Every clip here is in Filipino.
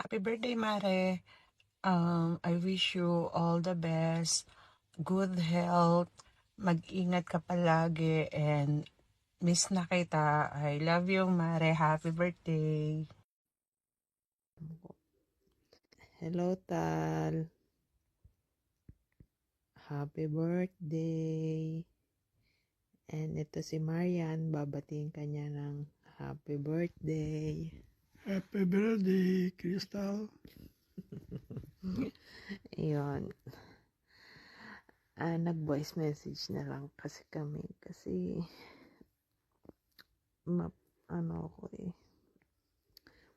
Happy birthday, Mare. I wish you all the best, good health, mag-ingat ka palagi, and miss na kita. I love you, Mare. Happy birthday. Hello, Tal. Happy birthday. And ito si Marian, babatiin kanya ng happy birthday. Happy birthday, Crystal. Ayun. Nag-voice message na lang kasi kami. Kasi, ako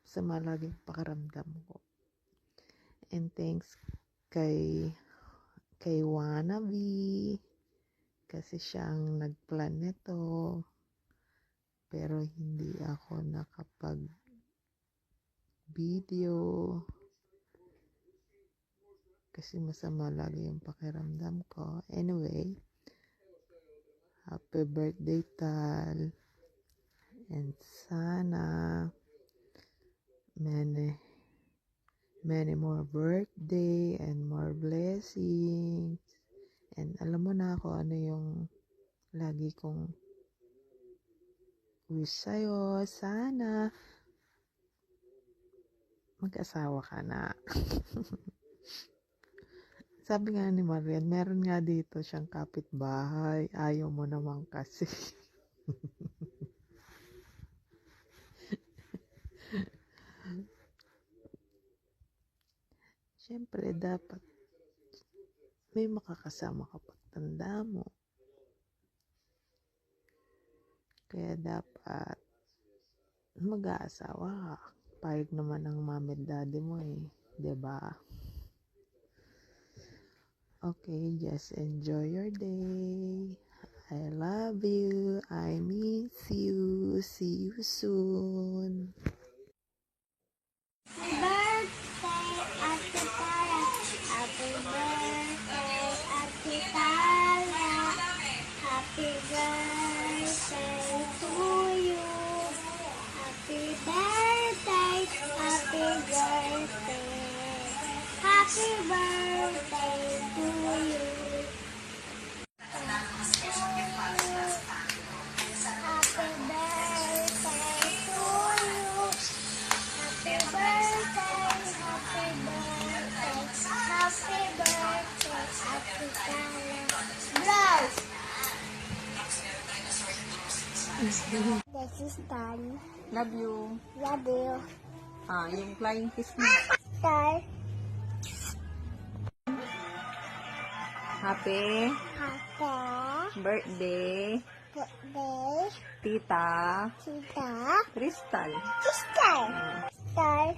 masama laging pakaramdam ko. And thanks kay Wannabe. Kasi siyang nagplan nito. Pero hindi ako nakapag-video. Kasi masama lagi yung pakiramdam ko. Anyway, happy birthday, Tal. And sana many more birthday and more blessings. And alam mo na ako ano yung lagi kong wish sa'yo. Sana mag-asawa ka na. Sabi nga ni Marian, meron nga dito siyang kapitbahay. Ayaw mo naman kasi. Siyempre, dapat may makakasama kapag tanda mo. Kaya dapat mag-aasawa ka. Payag naman ang mami at daddy mo eh. 'Di ba? Okay, just enjoy your day. I love you. I miss you. See you soon. Happy birthday, Ate Tara. Happy birthday to you. Happy birthday, happy birthday. Happy birthday to you. This is done. Love you. Love you. Yung flying kiss mo. Star. Happy Happy birthday, birthday, Tita Tita. Crystal. Star. Star.